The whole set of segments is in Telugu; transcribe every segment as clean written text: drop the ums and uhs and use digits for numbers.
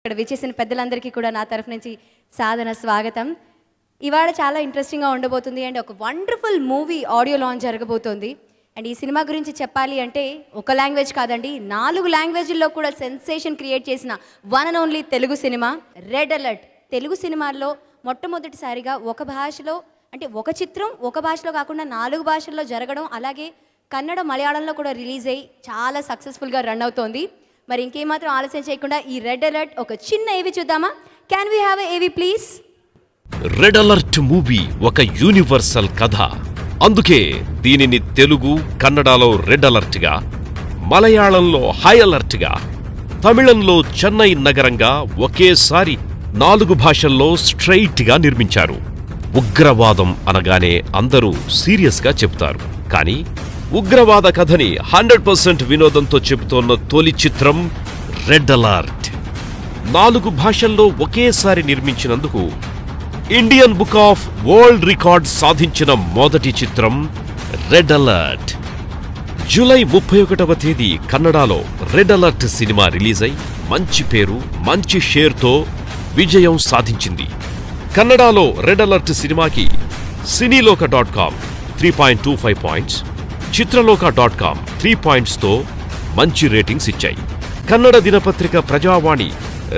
ఇక్కడ విచ్చేసిన పెద్దలందరికీ కూడా నా తరఫు నుంచి సాదర స్వాగతం. ఇవాళ చాలా ఇంట్రెస్టింగ్గా ఉండబోతుంది అండ్ ఒక వండర్ఫుల్ మూవీ ఆడియో లాంచ్ జరగబోతోంది. అండ్ ఈ సినిమా గురించి చెప్పాలి అంటే ఒక లాంగ్వేజ్ కాదండి, 4 లాంగ్వేజ్ల్లో కూడా సెన్సేషన్ క్రియేట్ చేసిన one and only Telugu cinema red alert. Telugu సినిమాల్లో మొట్టమొదటిసారిగా ఒక భాషలో అంటే ఒక చిత్రం ఒక భాషలో కాకుండా 4 భాషల్లో జరగడం, అలాగే కన్నడ మలయాళంలో కూడా రిలీజ్ అయ్యి చాలా సక్సెస్ఫుల్గా రన్ అవుతోంది. మరి ఇంకేమాత్రం ఆలస్యం చేయకుండా ఈ రెడ్ అలర్ట్ ఒక చిన్న ఏవి చూద్దామా? క్యాన్ వీ హ్యావ్ ఏవి ప్లీజ్? రెడ్ అలర్ట్ మూవీ ఒక యూనివర్సల్ కథ. అందుకే దీనిని తెలుగు, కన్నడలో రెడ్ అలర్ట్ గా, మలయాళంలో హై అలర్ట్ గా, తమిళంలో చెన్నై నగరంగా ఒకేసారి 4 భాషల్లో స్ట్రెయిట్ గా నిర్మించారు. ఉగ్రవాదం అనగానే అందరూ సీరియస్ గా చెబుతారు, కానీ ఉగ్రవాద కథని 100% వినోదంతో చెబుతోన్న తొలి చిత్రం రెడ్ అలర్ట్. 4 భాషల్లో ఒకేసారి నిర్మించినందుకు Indian book of world record సాధించిన మొదటి చిత్రం రెడ్ అలర్ట్. జూలై 31వ తేదీ కన్నడలో రెడ్ అలర్ట్ సినిమా రిలీజ్ అయి మంచి పేరు, మంచి షేర్తో విజయం సాధించింది. కన్నడలో రెడ్ అలర్ట్ సినిమాకి సినీలోక.com 3.25 పాయింట్స్, చిత్రలోక.com 3 పాయింట్స్తో మంచి రేటింగ్స్ ఇచ్చాయి. కన్నడ దినపత్రిక ప్రజావాణి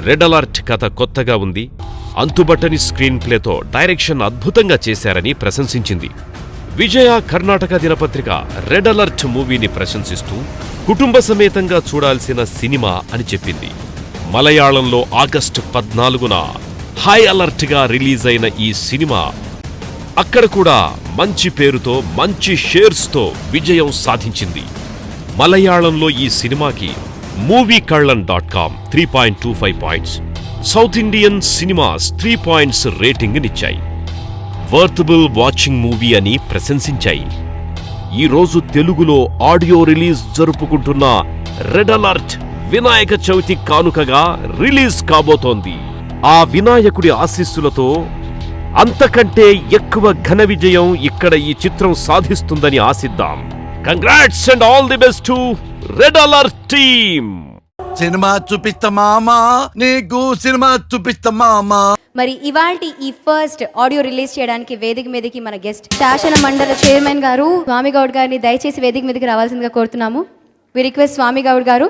రెడ్ అలర్ట్ కథ కొత్తగా ఉంది, అంతుబట్టని స్క్రీన్ ప్లేతో డైరెక్షన్ అద్భుతంగా చేశారని ప్రశంసించింది. విజయ కర్ణాటక దినపత్రిక రెడ్ అలర్ట్ మూవీని ప్రశంసిస్తూ కుటుంబ సమేతంగా చూడాల్సిన సినిమా అని చెప్పింది. మలయాళంలో ఆగస్టు 14న హై అలర్ట్ గా రిలీజ్ అయిన ఈ సినిమా అక్కడ కూడా మంచి పేరుతో, మంచి షేర్స్తో విజయం సాధించింది. మలయాళంలో ఈ సినిమాకి మూవీకళ్ళన్.com 3.25 points, south Indian cinemas 3 points రేటింగ్నిచ్చాయి. వర్తబుల్ వాచింగ్ మూవీ అని ప్రశంసించాయి. ఈరోజు తెలుగులో ఆడియో రిలీజ్ జరుపుకుంటున్న రెడ్ అలర్ట్ వినాయక చవితి కానుకగా రిలీజ్ కాబోతోంది. ఆ వినాయకుడి ఆశీస్సులతో అంతకంటే ఎక్కువ ఘన విజయం ఇక్కడ ఈ చిత్రం సాధిస్తుందని ఆశిద్దాం. Congrats and all the best to red alert team. Cinema చూపిస్తామా, నీకు సినిమా చూపిస్తామా. మరి ఇవాల్టి ఈ ఫస్ట్ ఆడియో రిలీజ్ చేయడానికి వేదిక మీదకి మన గెస్ట్ శాసన మండలి చైర్మన్ గారు స్వామి గౌడ్ గారిని దయచేసి వేదిక మీదకి రావాల్సిందిగా కోరుతున్నాము. వి రిక్వెస్ట్ స్వామి గౌడ్ గారు.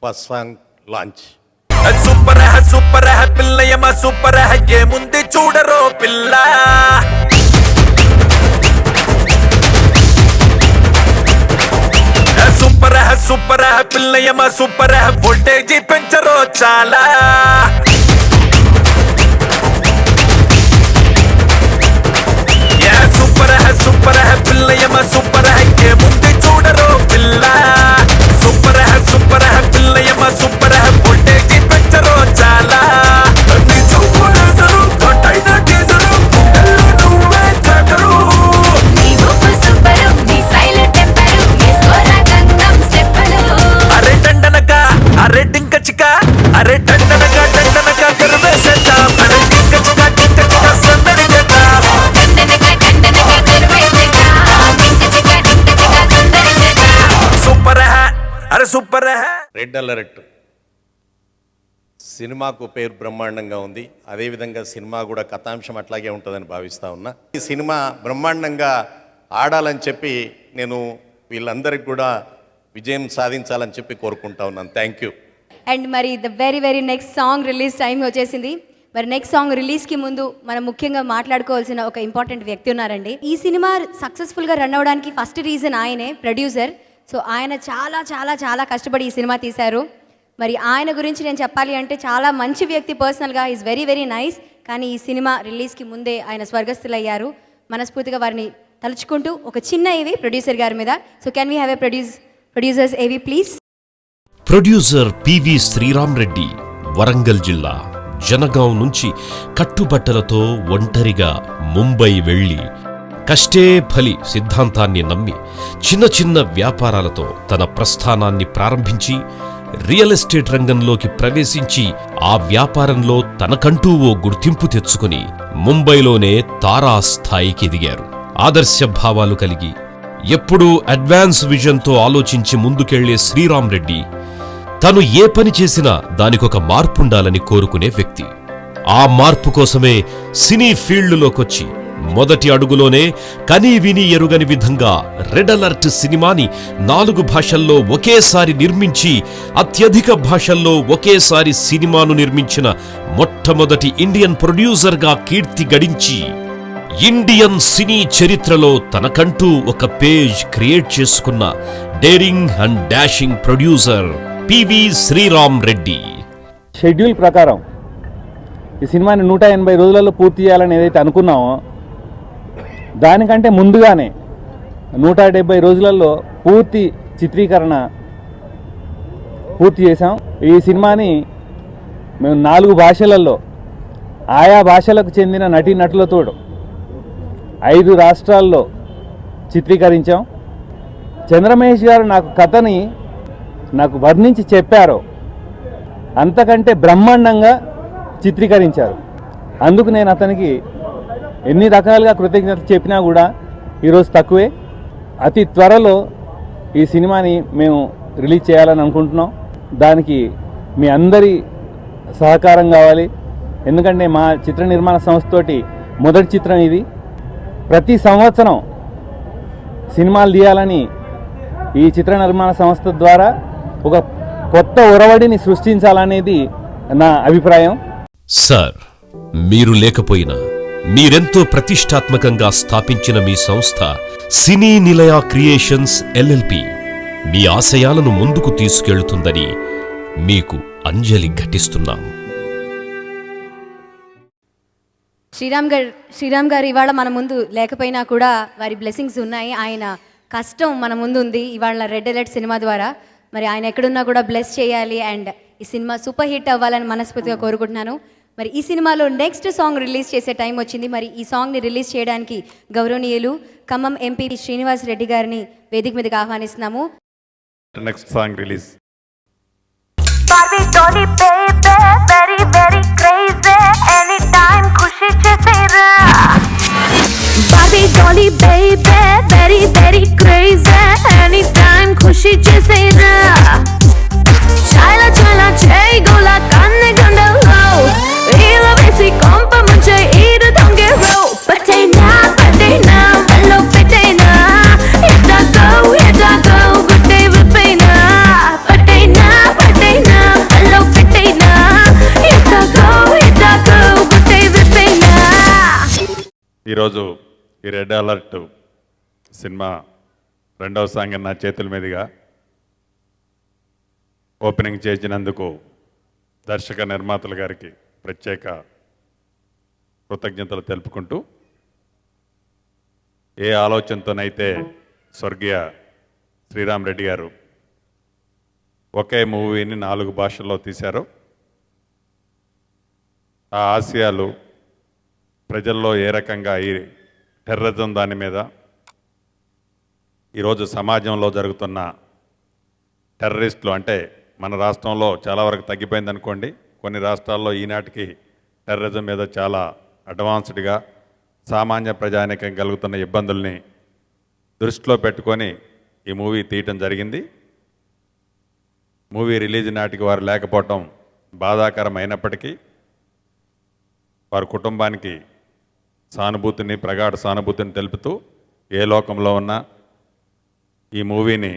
First song launch. Super high పిల్లయమ సూపర్ హై ఏముంది చూడరో పిల్ల. సూపర్ హై పిల్లయమ సూపర్ హై వోల్టేజీ పెంచరో చాలా. సూపర్ హై పిల్లయమ సూపర్ హై ఏముంది చూడరో పిల్ల. సూపర్ హై పిల్లయమ సూపర్ హై వోల్టేజీ పెంచరో చాలా. అరే డండనక అరే డింక చిక అరే డండనక డండనక కరువేసేద్దాం. అరే డింక చిక సందడి చేద్దాం. Super high. రెడ్ అలర్ట్ సినిమాకు పేరు బ్రహ్మాండంగా ఉంది. అదేవిధంగా సినిమా కూడా కథాంశం అట్లాగే ఉంటుందని భావిస్తా ఉన్నా. ఈ సినిమా బ్రహ్మాండంగా ఆడాలని చెప్పి నేను వీళ్ళందరికీ కూడా విజయం సాధించాలని చెప్పి కోరుకుంటా ఉన్నాను. Thank you. అండ్ మరి the very next song release time వచ్చేసింది. మరి నెక్స్ట్ సాంగ్ రిలీజ్కి ముందు మనం ముఖ్యంగా మాట్లాడుకోవాల్సిన ఒక ఇంపార్టెంట్ వ్యక్తి ఉన్నారండి. ఈ సినిమా సక్సెస్ఫుల్గా రన్ అవ్వడానికి ఫస్ట్ రీజన్ ఆయనే, ప్రొడ్యూసర్. సో ఆయన చాలా చాలా చాలా కష్టపడి ఈ సినిమా తీశారు. మరి ఆయన గురించి నేను చెప్పాలి అంటే చాలా మంచి వ్యక్తి, పర్సనల్గా ఈజ్ వెరీ నైస్. కానీ ఈ సినిమా రిలీజ్కి ముందే ఆయన స్వర్గస్థులయ్యారు. మనస్ఫూర్తిగా వారిని తలుచుకుంటూ ఒక చిన్న ఏవి ప్రొడ్యూసర్ గారి మీద. So can we have a producers AV please? Producer PV Sriram Reddy, Warangal జిల్లా జనగాం నుంచి కట్టుబట్టలతో ఒంటరిగా ముంబై వెళ్లి కష్టే ఫలి సిద్ధాంతాన్ని నమ్మి చిన్న చిన్న వ్యాపారాలతో తన ప్రస్థానాన్ని ప్రారంభించి రియల్ ఎస్టేట్ రంగంలోకి ప్రవేశించి ఆ వ్యాపారంలో తనకంటూ ఓ గుర్తింపు తెచ్చుకుని ముంబైలోనే తారాస్థాయికి ఎదిగారు. ఆదర్శ భావాలు కలిగి ఎప్పుడూ అడ్వాన్స్ విజన్తో ఆలోచించి ముందుకెళ్లే శ్రీరామ్ రెడ్డి తను ఏ పని చేసినా దానికొక మార్పుండాలని కోరుకునే వ్యక్తి. ఆ మార్పు కోసమే సినీ ఫీల్డ్లోకొచ్చి మొదటి అడుగులోనే కనీ విని ఎరుగని విధంగా రెడ్ అలర్ట్ సినిమాని 4 భాషల్లో ఒకేసారి నిర్మించి అత్యధిక భాషల్లో ఒకేసారి సినిమాను నిర్మించిన మొట్టమొదటి ఇండియన్ ప్రొడ్యూసర్గా కీర్తి గడించి ఇండియన్ సినీ చరిత్రలో తనకంటూ ఒక పేజ్ క్రియేట్ చేసుకున్న daring and dashing producer PV Sriram Reddy. Schedule ప్రకారం ఈ సినిమాని 180 రోజులలో పూర్తి చేయాలని ఏదైతే అనుకున్నామో దానికంటే ముందుగానే 170 రోజులలో పూర్తి చిత్రీకరణ పూర్తి చేశాం. ఈ సినిమాని మేము 4 భాషలలో ఆయా భాషలకు చెందిన నటీనటులతో 5 రాష్ట్రాల్లో చిత్రీకరించాం. చంద్రమహేష్ గారు నాకు వర్ణించి చెప్పారో అంతకంటే బ్రహ్మాండంగా చిత్రీకరించారు. అందుకు నేను అతనికి ఎన్ని రకాలుగా కృతజ్ఞతలు చెప్పినా కూడా ఈరోజు తక్కువే. అతి త్వరలో ఈ సినిమాని మేము రిలీజ్ చేయాలని అనుకుంటున్నాం. దానికి మీ అందరి సహకారం కావాలి. ఎందుకంటే మా చిత్ర నిర్మాణ సంస్థతోటి మొదటి చిత్రం ఇది. ప్రతి సంవత్సరం సినిమాలు తీయాలని ఈ చిత్ర నిర్మాణ సంస్థ ద్వారా ఒక కొత్త ఒరవడిని సృష్టించాలనేది నా అభిప్రాయం. సార్, మీరు లేకపోయినా మీరెంతో ప్రతిష్టాత్మకంగా స్థాపించిన మీ సంస్థ సినీ నిలయ క్రియేషన్స్ ఎల్ఎల్పి మీ ఆశయాలను ముందుకు తీసుకెళ్తుందని మీకు అంజలి ఘటిస్తున్నాం. శ్రీరామ్ గారు ఇవాళ మన ముందు లేకపోయినా కూడా వారి బ్లెస్సింగ్స్ ఉన్నాయి. ఆయన కష్టం మన ముందు ఉంది ఇవాళ రెడ్ అలర్ట్ సినిమా ద్వారా. మరి ఆయన ఎక్కడున్నా కూడా బ్లెస్ చేయాలి అండ్ ఈ సినిమా సూపర్ హిట్ అవ్వాలని మనస్ఫూర్తిగా కోరుకుంటున్నాను. మరి ఈ సినిమాలో నెక్స్ట్ సాంగ్ రిలీజ్ చేసే టైం వచ్చింది. మరి ఈ సాంగ్ని రిలీజ్ చేయడానికి గౌరవనీయులు ఖమ్మం ఎంపీ శ్రీనివాస్ రెడ్డి గారిని వేదిక మీదకి ఆహ్వానిస్తున్నాము. Next song release. Barbie dolly baby, very very crazy, anytime खुशी चेसेरा. Barbie dolly baby, very very crazy, anytime खुशी चेसेरा. Chala chala chey gola kanne gandalo, ila besi kompa munche iru dongero. Patena hello patena, hit I go, good day with paina. Patena hello patena, hit I go, good day with paina. ఈరోజు ఈ రెడ్ అలర్ట్ సినిమా 2వ సాంగ్ నా చేతుల మీదుగా ఓపెనింగ్ చేసినందుకు దర్శక నిర్మాతల గారికి ప్రత్యేక కృతజ్ఞతలు తెలుపుకుంటూ, ఏ ఆలోచనతోనైతే స్వర్గీయ శ్రీరామ్ రెడ్డి గారు ఒకే మూవీని 4 భాషల్లో తీశారో ఆ ఆశయాలు ప్రజల్లో ఏ రకంగా ఈ టెర్రరిజం దాని మీద ఈరోజు సమాజంలో జరుగుతున్న టెర్రరిస్టులు అంటే మన రాష్ట్రంలో చాలా వరకు తగ్గిపోయింది అనుకోండి. కొన్ని రాష్ట్రాల్లో ఈనాటికి టెర్రరిజం మీద చాలా అడ్వాన్స్డ్గా సామాన్య ప్రజానీకం కలుగుతున్న ఇబ్బందుల్ని దృష్టిలో పెట్టుకొని ఈ మూవీ తీయటం జరిగింది. మూవీ రిలీజ్ నాటికి వారు లేకపోవటం బాధాకరం అయినప్పటికీ వారి కుటుంబానికి సానుభూతిని, ప్రగాఢ సానుభూతిని తెలుపుతూ ఏ లోకంలో ఉన్నా ఈ మూవీని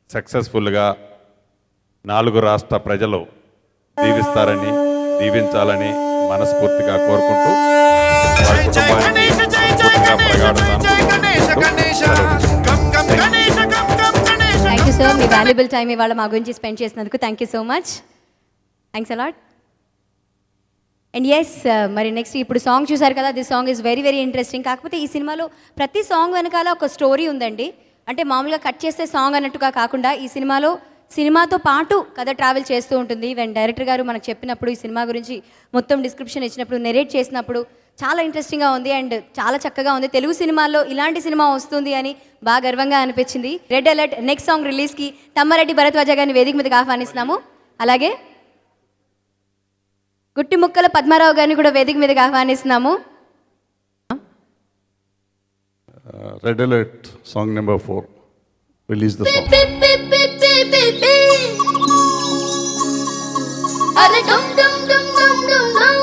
సక్సెస్ఫుల్గా 4 రాష్ట్ర ప్రజలు దీవిస్తారని, దీవించాలని మనస్ఫూర్తిగా కోరుకుంటూ వారి కుటుంబానికి మనస్ఫూర్తిగా ప్రగాఢ థ్యాంక్ యూ సార్, మీ వాల్యుబుల్ టైం ఇవాళ మా గురించి స్పెండ్ చేసినందుకు thank you so much. Thanks a lot. And yes, మరి నెక్స్ట్ ఇప్పుడు సాంగ్ చూసారు కదా, this song is very very interesting. కాకపోతే ఈ సినిమాలో ప్రతి సాంగ్ వెనకాల ఒక స్టోరీ ఉందండి. అంటే మామూలుగా కట్ చేస్తే సాంగ్ అన్నట్టుగా కాకుండా ఈ సినిమాలో సినిమాతో పాటు కథ ట్రావెల్ చేస్తూ ఉంటుంది. ఈవెన్ డైరెక్టర్ గారు మనకు చెప్పినప్పుడు, ఈ సినిమా గురించి మొత్తం డిస్క్రిప్షన్ ఇచ్చినప్పుడు, నెరేట్ చేసినప్పుడు చాలా ఇంట్రెస్టింగ్గా ఉంది అండ్ చాలా చక్కగా ఉంది. తెలుగు సినిమాల్లో ఇలాంటి సినిమా వస్తుంది అని బాగా గర్వంగా అనిపించింది. రెడ్ అలర్ట్ నెక్స్ట్ సాంగ్ రిలీజ్కి తమ్మారెడ్డి భరద్వాజ గారిని వేదిక మీదకి ఆహ్వానిస్తున్నాము. అలాగే గుట్టి ముక్కల పద్మారావు గారిని కూడా వేదిక మీదకి ఆహ్వానిస్తున్నాము. Red alert song number 4 release the song. అరే డమ్ డమ్ డమ్ డమ్ డమ్ డమ్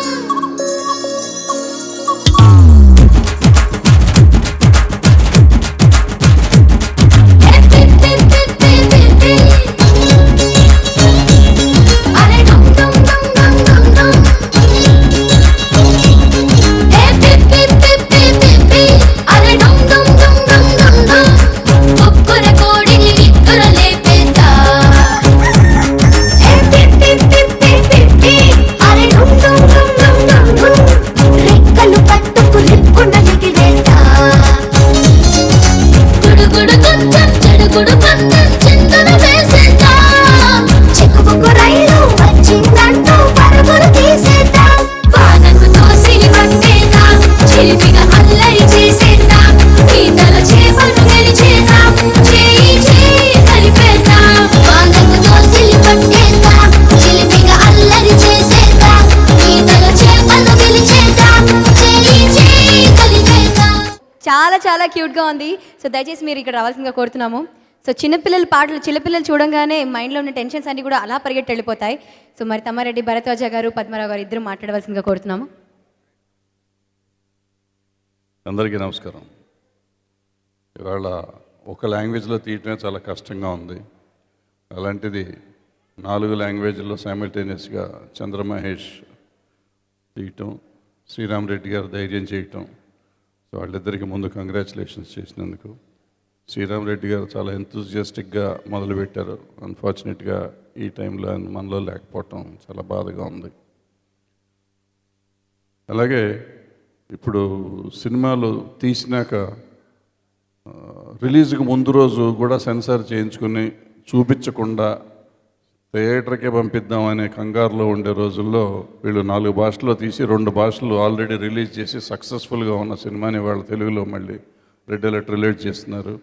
అరే డమ్ డమ్ డమ్ డమ్ డమ్ డమ్ అరే డమ్ డమ్ డమ్ డమ్ డమ్ డమ్ ఒక్కర కోడిని విక్కుర లేపేదా అరే డమ్ డమ్ డమ్ డమ్ డమ్ డమ్ రెక్కలు పట్టుకు రిప్పున ఎగిరేదా గుడుగుడు కొంచెం చెడుగుడు కొంచెం చింతన వేసేదా చిక్కుబుక్కు రైలు వచ్చిందంటూ పరుగులు తీసేదా వానకు తోసి పట్టేదా చిలిపిగా అల్లరి చేసేదా ఈతల చేపలు గెలిచేదా చేయి చేయి కలిపేదా వానకు తోసి పట్టేదా చిలిపిగా అల్లరి చేసేదా ఈతల చేపలు గెలిచేదా చేయి చేయి కలిపేదా. చాలా చాలా క్యూట్గా ఉంది. సో దయచేసి మీరు ఇక్కడ రావాల్సిందిగా కోరుతున్నాము. సో చిన్నపిల్లల పాటలు చిన్నపిల్లలు చూడంగానే మైండ్లో ఉన్న టెన్షన్స్ అన్నీ కూడా అలా పరిగెట్టి వెళ్ళిపోతాయి. సో మరి తమ్మారెడ్డి భరద్వాజ గారు పద్మారావు గారు ఇద్దరు మాట్లాడవలసిందిగా కోరుతున్నాము. అందరికీ నమస్కారం. ఇవాళ ఒక లాంగ్వేజ్లో తీయటమే చాలా కష్టంగా ఉంది. అలాంటిది 4 లాంగ్వేజ్లో సైమల్టేనియస్గా చంద్రమహేష్ తీయటం, శ్రీరామ్ రెడ్డి గారు ధైర్యం చేయటం. సో వాళ్ళిద్దరికి ముందు కంగ్రాచులేషన్స్ చేసినందుకు. శ్రీరామ్ రెడ్డి గారు చాలా ఎంతూజియాస్టిక్గా మొదలుపెట్టారు. అన్ఫార్చునేట్గా ఈ టైంలో ఆయన మనలో లేకపోవటం చాలా బాధగా ఉంది. అలాగే ఇప్పుడు సినిమాలు తీసినాక రిలీజ్కి ముందు రోజు కూడా సెన్సార్ చేయించుకుని చూపించకుండా థియేటర్కే పంపిద్దామనే కంగారులో ఉండే రోజుల్లో వీళ్ళు 4 భాషల్లో తీసి 2 భాషలు ఆల్రెడీ రిలీజ్ చేసి సక్సెస్ఫుల్గా ఉన్న సినిమాని వాళ్ళ తెలుగులో మళ్ళీ రెడ్ అలర్ట్ రిలీజ్ చేస్తున్నారు.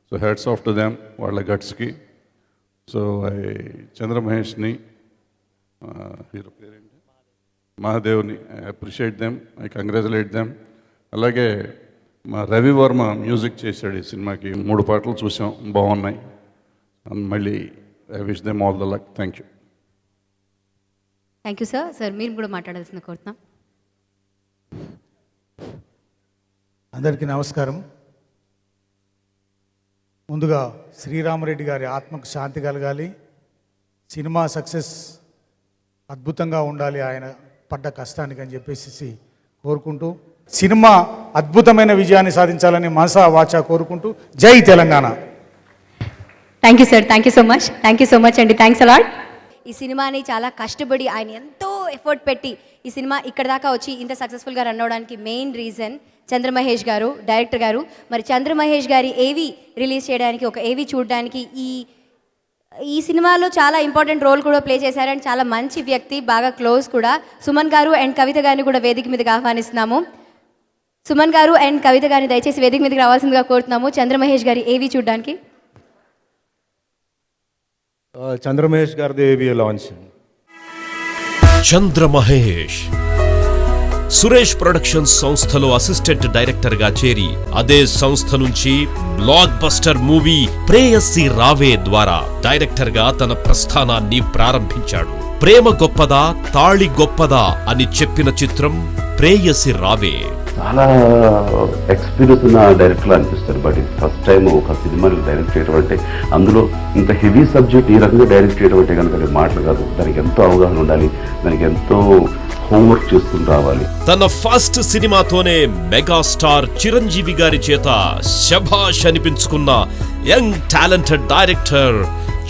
So hats off to them, వాళ్ళ గట్స్కి. సో ఐ చంద్రమహేష్ని, హీరో పేరేంటి, మహాదేవ్ని, I appreciate them, I congratulate them. అలాగే మా రవివర్మ మ్యూజిక్ చేశాడు ఈ సినిమాకి. 3 పాటలు చూసాం, బాగున్నాయి. మళ్ళీ I wish them all the luck. Thank you. Thank you sir. Sir మీరు కూడా మాట్లాడాల్సిందిగా కోరుతున్నాం. అందరికీ నమస్కారం. ముందుగా శ్రీరామరెడ్డి గారి ఆత్మకు శాంతి కలగాలి, సినిమా సక్సెస్ అద్భుతంగా ఉండాలి ఆయన పడ్డ కష్టానికి అని చెప్పేసి కోరుకుంటూ, సినిమా అద్భుతమైన విజయాన్ని సాధించాలని మనసా వాచా కోరుకుంటూ జై Telangana. Thank you sir. Thank you so much. Thank you so much అండి. Thanks a lot. ఈ సినిమాని చాలా కష్టపడి ఆయన ఎంతో ఎఫర్ట్ పెట్టి ఈ సినిమా ఇక్కడ దాకా వచ్చి ఇంత సక్సెస్ఫుల్గా రన్ అవడానికి మెయిన్ రీజన్ చంద్రమహేష్ గారు, డైరెక్టర్ గారు. మరి చంద్రమహేష్ గారి ఏవి రిలీజ్ చేయడానికి, ఒక ఏవి చూడడానికి ఈ సినిమాలో చాలా ఇంపార్టెంట్ రోల్ కూడా ప్లే చేశారు అండ్ చాలా మంచి వ్యక్తి, బాగా క్లోజ్ కూడా. సుమన్ గారు అండ్ కవిత గారిని కూడా వేదిక మీదకి ఆహ్వానిస్తున్నాము. సుమన్ గారు అండ్ కవిత గారిని దయచేసి వేదిక మీదకి రావాల్సిందిగా కోరుతున్నాము చంద్రమహేష్ గారి ఏవి చూడడానికి. చంద్రమహేష్ గారిది ఏవి లాంచ్. చంద్రమహేష్ సురేష్ ప్రొడక్షన్స్ సంస్థలో అసిస్టెంట్ డైరెక్టర్ గా చేరి అదే సంస్థ నుంచి బ్లాక్ బస్టర్ మూవీ ప్రేయసి రావే ద్వారా డైరెక్టర్ గా తన ప్రస్థానాన్ని ప్రారంభించాడు. ప్రేమ గొప్పదా, తాళి గొప్పదా అని చెప్పిన చిత్రం ప్రేయసి రావే. చాలా ఎక్స్పీరియన్స్ ఉన్న డైరెక్టర్లు అనిపిస్తారు. బట్ ఇది ఫస్ట్ టైం ఒక సినిమాని డైరెక్ట్ చేయడం అంటే, అందులో ఇంత హెవీ సబ్జెక్ట్ ఈ రకంగా డైరెక్ట్ చేయడం అంటే కనుక అది మాటలు కాదు. దానికి ఎంతో అవగాహన ఉండాలి, దానికి ఎంతో హోంవర్క్ చేసుకుని రావాలి. తన ఫస్ట్ సినిమాతోనే మెగాస్టార్ చిరంజీవి గారి చేత శభాష్ అనిపించుకున్న యంగ్ టాలెంటెడ్ డైరెక్టర్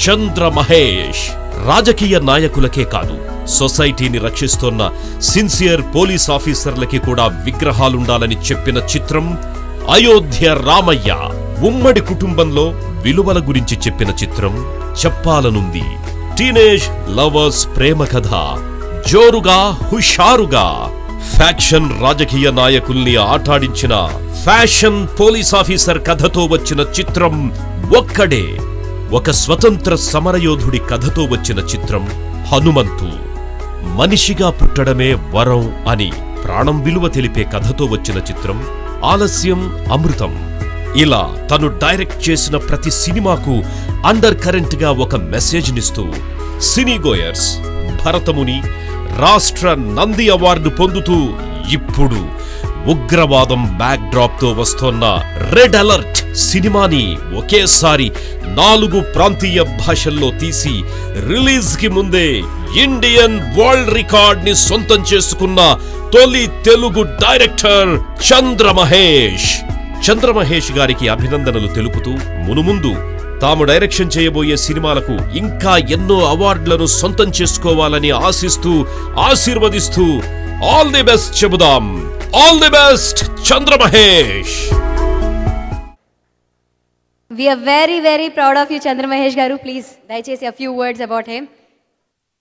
చంద్రమహేష్. రాజకీయ నాయకులకే కాదు, సొసైటీని రక్షిస్తున్న సిన్సియర్ పోలీస్ ఆఫీసర్లకి కూడా విగ్రహాలుండాలని చెప్పిన చిత్రం అయోధ్య రామయ్య. ఉమ్మడి కుటుంబంలో విలువల గురించి చెప్పిన చిత్రం చెప్పాలనుంది. టీనేజ్ లవర్స్ ప్రేమ కథ, జోరుగా హుషారుగా ఫ్యాక్షన్ రాజకీయ నాయకుల్ని ఆటాడించిన ఫ్యాషన్ పోలీస్ ఆఫీసర్ కథతో వచ్చిన చిత్రం ఒక్కడే. ఒక స్వతంత్ర సమరయోధుడి కథతో వచ్చిన చిత్రం హనుమంతు. మనిషిగా పుట్టడమే వరం అని ప్రాణం విలువ తెలిపే కథతో వచ్చిన చిత్రం ఆలస్యం అమృతం. ఇలా తను డైరెక్ట్ చేసిన ప్రతి సినిమాకు అండర్ కరెంట్ గా ఒక మెసేజ్ నిస్తూ సినీ గోయర్స్ భరతముని రాష్ట్ర నంది అవార్డు పొందుతూ ఇప్పుడు ఉగ్రవాదం బ్యాక్ డ్రాప్ తో వస్తోన్న రెడ్ అలర్ట్ సినిమాని ఒకేసారి 4 ప్రాంతీయ భాషల్లో తీసి రిలీజ్ కి ముందే ఇండియన్ వరల్డ్ రికార్డ్ ని సొంతం చేసుకున్న తొలి తెలుగు డైరెక్టర్ చంద్రమహేష్ గారికి అభినందనలు తెలుపుతూ మునుముందు తాము డైరెక్షన్ చేయబోయే సినిమాలకు ఇంకా ఎన్నో అవార్డులను సొంతం చేసుకోవాలని ఆశిస్తూ ఆశీర్వదిస్తూ ఆల్ ది బెస్ట్ చెబుదాం. All the best Chandra Mahesh. We are very, very proud of you, Chandramahesh garu. Please, దయచేసి a few words about him.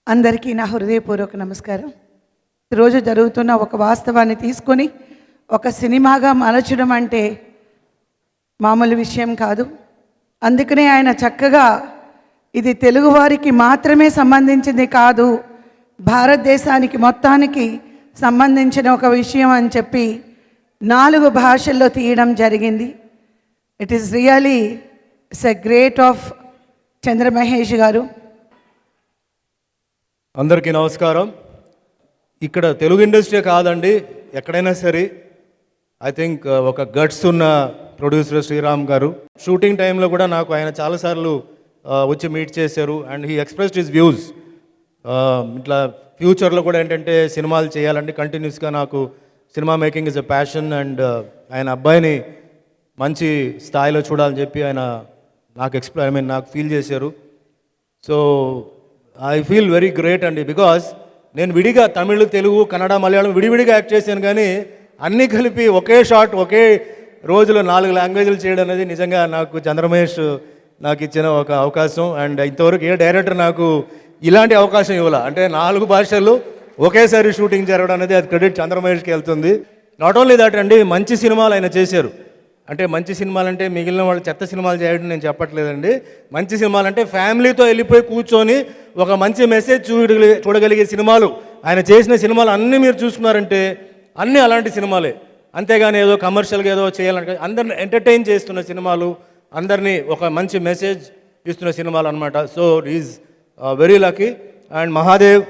అందరికీ నా హృదయపూర్వక నమస్కారం. ఈరోజు జరుగుతున్న ఒక వాస్తవాన్ని తీసుకొని ఒక సినిమాగా మలచడం అంటే మామూలు విషయం కాదు. అందుకనే ఆయన చక్కగా ఇది తెలుగువారికి మాత్రమే సంబంధించింది కాదు, భారతదేశానికి మొత్తానికి సంబంధించిన ఒక విషయం అని చెప్పి 4 భాషల్లో తీయడం జరిగింది. It is really it's a great of Chandra Mahesh గారు. అందరికీ నమస్కారం. ఇక్కడ తెలుగు ఇండస్ట్రీ కాదండి, ఎక్కడైనా సరే ఐ థింక్ ఒక గట్స్ ఉన్న ప్రొడ్యూసర్ శ్రీరామ్ గారు. షూటింగ్ టైంలో కూడా నాకు ఆయన చాలాసార్లు వచ్చి మీట్ చేశారు and he expressed his views. ఇట్లా ఫ్యూచర్లో కూడా ఏంటంటే సినిమాలు చేయాలంటే కంటిన్యూస్గా నాకు cinema making is a passion and ఆయన అబ్బాయిని మంచి స్థాయిలో చూడాలని చెప్పి ఆయన నాకు నాకు ఫీల్ చేశారు. So I feel very great అండి, బికాస్ నేను విడిగా తమిళ్, తెలుగు, కన్నడ, మలయాళం విడివిడిగా యాక్ట్ చేశాను, కానీ అన్నీ కలిపి ఒకే షాట్ ఒకే రోజులో 4 లాంగ్వేజ్లు చేయడం అనేది నిజంగా నాకు చంద్రమహేష్ నాకు ఇచ్చిన ఒక అవకాశం. అండ్ ఇంతవరకు ఏ డైరెక్టర్ నాకు ఇలాంటి అవకాశం ఇవ్వాల, అంటే 4 భాషల్లో ఒకేసారి షూటింగ్ జరగడం అనేది అది క్రెడిట్ చంద్రమహేష్కి వెళ్తుంది. నాట్ ఓన్లీ దాట్ అండి, మంచి సినిమాలు ఆయన చేశారు. అంటే మంచి సినిమాలు అంటే మిగిలిన వాళ్ళు చెత్త సినిమాలు చేయడం నేను చెప్పట్లేదండి. మంచి సినిమాలు అంటే ఫ్యామిలీతో వెళ్ళిపోయి కూర్చొని ఒక మంచి మెసేజ్ చూడగలిగే సినిమాలు ఆయన చేసిన సినిమాలు అన్నీ మీరు చూసుకున్నారంటే అన్నీ అలాంటి సినిమాలే. అంతేగాని ఏదో కమర్షియల్గా ఏదో చేయాలంటే అందరిని ఎంటర్టైన్ చేస్తున్న సినిమాలు, అందరినీ ఒక మంచి మెసేజ్ ఇస్తున్న సినిమాలు అనమాట. So is very lucky. And Mahadev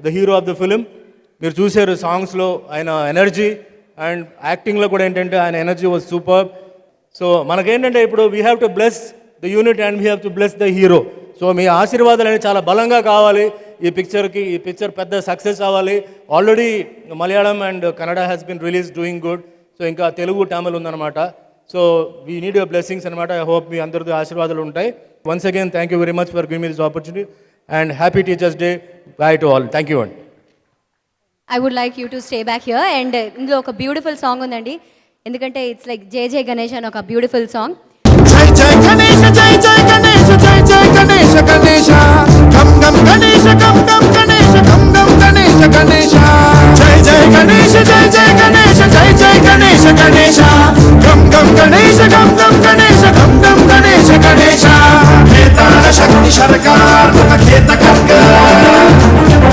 the hero of the film మీరు చూశారు సాంగ్స్లో ఆయన ఎనర్జీ అండ్ యాక్టింగ్లో కూడా ఏంటంటే ఆయన ఎనర్జీ వాజ్ సూపర్. సో మనకేంటంటే ఇప్పుడు we have to bless the unit and we have to bless the hero. So మీ ఆశీర్వాదాలు అనేవి చాలా బలంగా కావాలి ఈ పిక్చర్కి. ఈ పిక్చర్ పెద్ద సక్సెస్ అవ్వాలి. Already Malayalam and Kannada has been release doing good. So ఇంకా తెలుగు, తమిళ్ ఉందన్నమాట. So we need your blessings అనమాట. ఐ హోప్ మీ అందరితో ఆశీర్వాదాలు ఉంటాయి. Once again thank you very much for giving me this opportunity and happy teachers day. By to all. Thank you అండి. I would like you to stay back here. And ఇందులో ఒక బ్యూటిఫుల్ సాంగ్ ఉందండి, ఎందుకంటే ఇట్స్ లైక్ జై జై గణేష్ అని ఒక బ్యూటిఫుల్ సాంగ్. జై జై గణేష జై జై గణేష జై జై గణేష గణేష గం గం గణేష గం గం గణేష గం గం గణేష గణేష జై జై గణేష జై జై గణేష జై జై గణేష గణేష గం గం గణేష గం గం గణేష గం గం గణేష గణేష కేతాన శక్తి సర్కార్ ముఖ కేత ఖడ్గ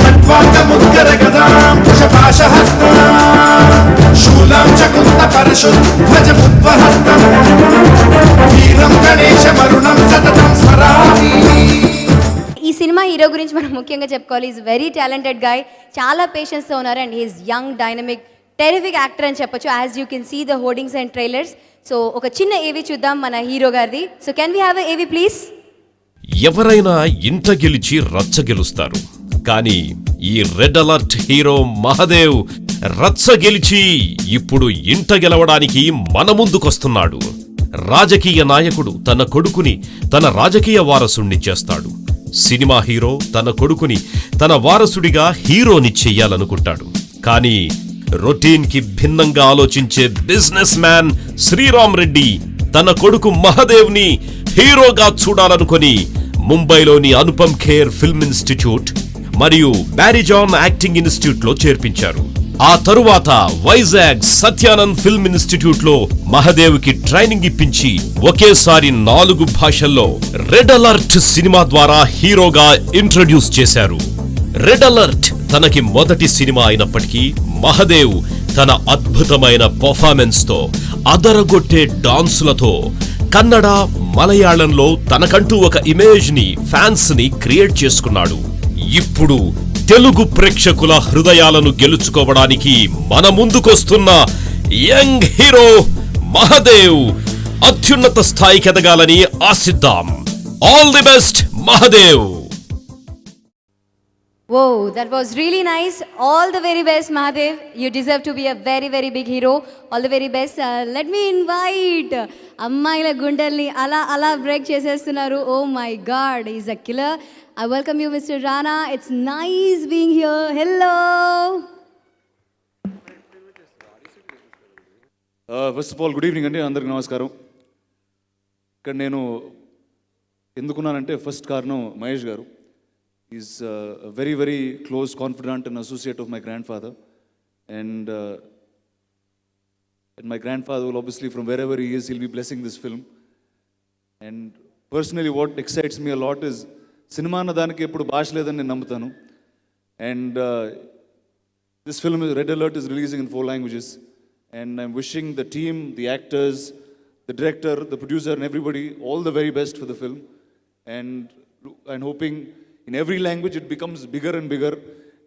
ఖడ్వాంగ ముద్గర గదాం కుశపాశ హస్త శూలం చకుంత పరశు ధ్వజ ముద్వ హస్తం వీరం గణేశ మరుణం సతతం స్మరామి. ఈ సినిమా హీరో గురించి మనం ముఖ్యంగా చెప్పుకోవాలి. ఈజ్ వెరీ టాలెంటెడ్ గాయ్, చాలా పేషెన్స్తో ఉన్నారు and he's young, dynamic, terrific actor అని చెప్పొచ్చు. As you can see the hoardings and trailers. So ఒక చిన్న ఏవి చూద్దాం మన హీరో గారిది. So can we have a AV please? ఎవరైనా ఇంట గెలిచి రచ్చ గెలుస్తారు, కానీ ఈ రెడ్ అలర్ట్ హీరో మహాదేవ్ రచ్చ గెలిచి ఇప్పుడు ఇంట గెలవడానికి మన ముందుకొస్తున్నాడు. రాజకీయ నాయకుడు తన కొడుకుని తన రాజకీయ వారసుణ్ణి చేస్తాడు. సినిమా హీరో తన కొడుకుని తన వారసుడిగా హీరోని చెయ్యాలనుకుంటాడు. కానీ రొటీన్ కి భిన్నంగా ఆలోచించే బిజినెస్ మ్యాన్ శ్రీరామ్ రెడ్డి తన కొడుకు మహాదేవ్ని హీరోగా చూడాలనుకొని ముంబైలోని అనుపమ్ ఖేర్ ఫిల్మ్ ఇన్స్టిట్యూట్ మరియు బ్యారిజాన్ యాక్టింగ్ ఇన్స్టిట్యూట్ లో చేర్పించారు. ఆ తరువాత వైజాగ్ సత్యానంద్ ఫిల్మ్ ఇన్స్టిట్యూట్ లో మహదేవ్ కి ట్రైనింగ్ ఇప్పించి ఒకేసారి 4 భాషల్లో రెడ్ అలర్ట్ సినిమా ద్వారా హీరోగా ఇంట్రడ్యూస్ చేశారు. రెడ్ అలర్ట్ తనకి మొదటి సినిమా అయినప్పటికీ మహదేవ్ తన అద్భుతమైన పర్ఫార్మెన్స్ తో, అదరగొట్టే డాన్సులతో కన్నడ, మలయాళంలో తనకంటూ ఒక ఇమేజ్ ని, ఫ్యాన్స్ ని క్రియేట్ చేసుకున్నాడు. ఇప్పుడు తెలుగు ప్రేక్షకుల హృదయాలను గెలుచుకోవడానికి మన ముందుకొస్తున్న యంగ్ హీరో మహదేవ్ అత్యున్నత స్థాయికి ఎదగాలని ఆశిద్దాం. All the best Mahadev. Whoa, that was really nice. All the very best, Mahadev. You deserve to be a very, very big hero. All the very best. Let me invite అమ్మాయిల గుండెల్ని అలా బ్రేక్ చేసేస్తున్నారు. Oh my God, he's a killer. I welcome you, Mr. Rana. It's nice being here. Hello. First of all good evening అండి, అందరికి నమస్కారం. ఇక్కడ నేను ఎందుకున్నానంటే ఫస్ట్ కారణం మహేష్ గారు. Is very, very close confidant and associate of my grandfather, and my grandfather will obviously, from wherever he is, he'll be blessing this film. And personally what excites me a lot is cinema అన్న దానికి ఎప్పుడు భాష లేదని నేను నమ్ముతాను. And this film, Red Alert, is releasing in 4 languages, and I'm wishing the team, the actors, the director, the producer, and everybody all the very best for the film, and hoping in every language it becomes bigger and bigger,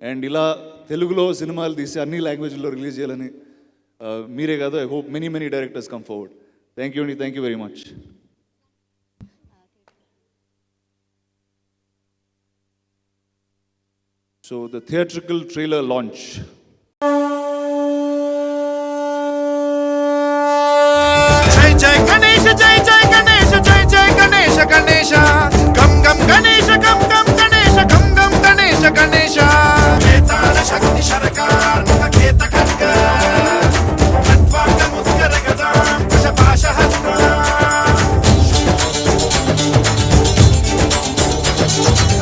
and ila telugulo cinemalu teesi anni language lo release cheyalani meere kaadu. I hope many directors come forward. Thank you, and thank you very much. So the theatrical trailer launch. జై జై గణేశ జై జై గణేశ జై జై గణేశ గణేశ గం గం గణేశ గం గం గణేశ గం గం గణేశ గణేశ కేతాల శక్తి శరకార్ ముఖ కేత ఖడ్గ ఖడ్వాంగ ముద్గర గదా కుశ పాశ హస్త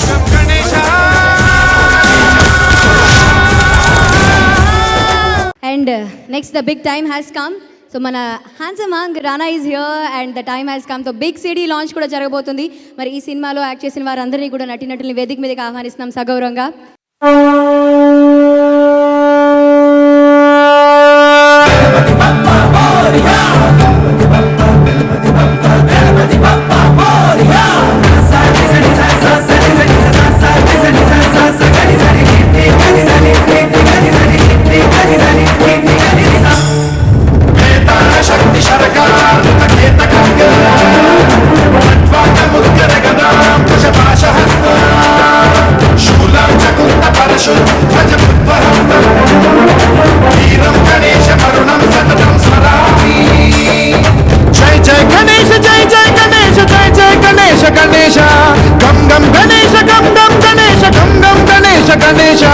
గం Ganesha. And next, the big time has come. So మన handsome young Rana is here and the time has come. తో బిగ్ సిడీ లాంచ్ కూడా జరగబోతుంది. మరి ఈ సినిమాలో యాక్ట్ చేసిన వారందరినీ కూడా నటీనటుల్ని వేదిక మీదకి ఆహ్వానిస్తున్నాం సగౌరవంగా. శక్తి శరకార్ ముఖ కేత ఖడ్గ ఖడ్వాంగ ముద్గర గదా కుశ పాశ హస్త శూలం చకుంత పరశు ధ్వజ పుష్పహస్త వీరం గణేశ వరుణం సతతం స్మరామి. జై జై గణేశ జై జై గణేశ జై జై గణేశ గణేశ గం గం గణేశ గం గం గణేశ గం గం గణేశ గణేశ